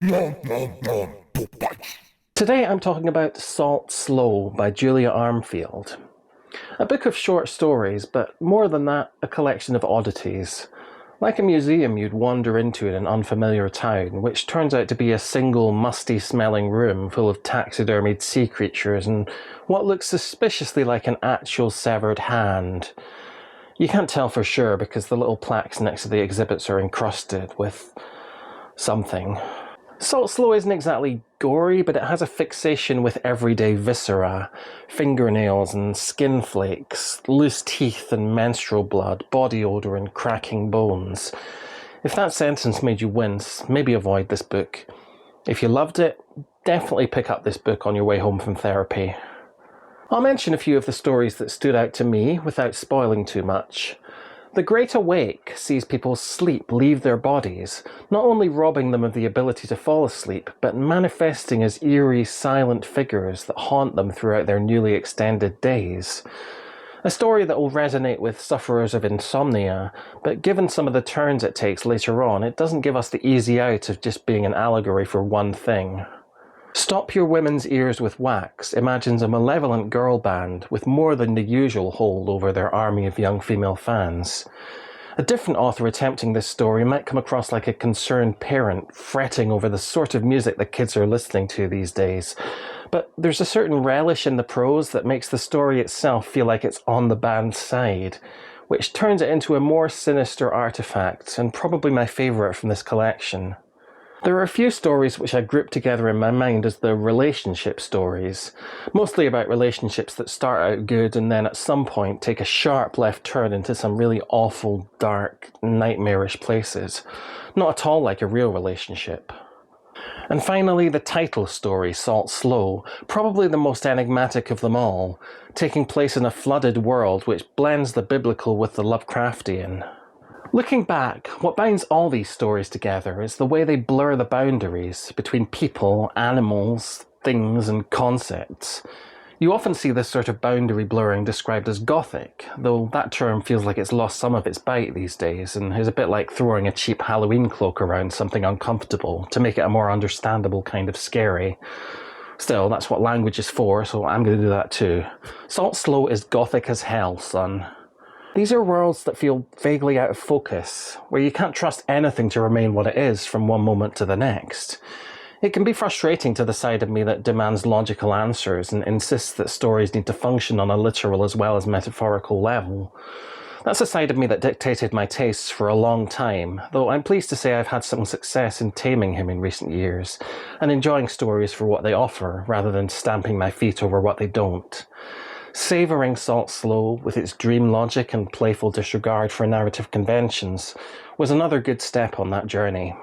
Today I'm talking about Salt Slow by Julia Armfield. A book of short stories, but more than that, a collection of oddities. Like a museum you'd wander into in an unfamiliar town, which turns out to be a single musty-smelling room full of taxidermied sea creatures and what looks suspiciously like an actual severed hand. You can't tell for sure because the little plaques next to the exhibits are encrusted with something. Salt Slow isn't exactly gory, but it has a fixation with everyday viscera, fingernails and skin flakes, loose teeth and menstrual blood, body odour and cracking bones. If that sentence made you wince, maybe avoid this book. If you loved it, definitely pick up this book on your way home from therapy. I'll mention a few of the stories that stood out to me without spoiling too much. The Great Awake sees people sleep leave their bodies, not only robbing them of the ability to fall asleep, but manifesting as eerie, silent figures that haunt them throughout their newly extended days. A story that will resonate with sufferers of insomnia, but given some of the turns it takes later on, it doesn't give us the easy out of just being an allegory for one thing. Stop Your Women's Ears with Wax imagines a malevolent girl band with more than the usual hold over their army of young female fans. A different author attempting this story might come across like a concerned parent fretting over the sort of music the kids are listening to these days. But there's a certain relish in the prose that makes the story itself feel like it's on the band's side, which turns it into a more sinister artifact, and probably my favourite from this collection. There are a few stories which I grouped together in my mind as the relationship stories, mostly about relationships that start out good and then at some point take a sharp left turn into some really awful, dark, nightmarish places. Not at all like a real relationship. And finally, the title story, Salt Slow, probably the most enigmatic of them all, taking place in a flooded world which blends the biblical with the Lovecraftian. Looking back, what binds all these stories together is the way they blur the boundaries between people, animals, things, and concepts. You often see this sort of boundary blurring described as gothic, though that term feels like it's lost some of its bite these days and is a bit like throwing a cheap Halloween cloak around something uncomfortable to make it a more understandable kind of scary. Still, that's what language is for, so I'm going to do that too. Salt Slow is gothic as hell, son. These are worlds that feel vaguely out of focus, where you can't trust anything to remain what it is from one moment to the next. It can be frustrating to the side of me that demands logical answers and insists that stories need to function on a literal as well as metaphorical level. That's a side of me that dictated my tastes for a long time, though I'm pleased to say I've had some success in taming him in recent years, and enjoying stories for what they offer, rather than stamping my feet over what they don't. Savouring Salt Slow, with its dream logic and playful disregard for narrative conventions, was another good step on that journey.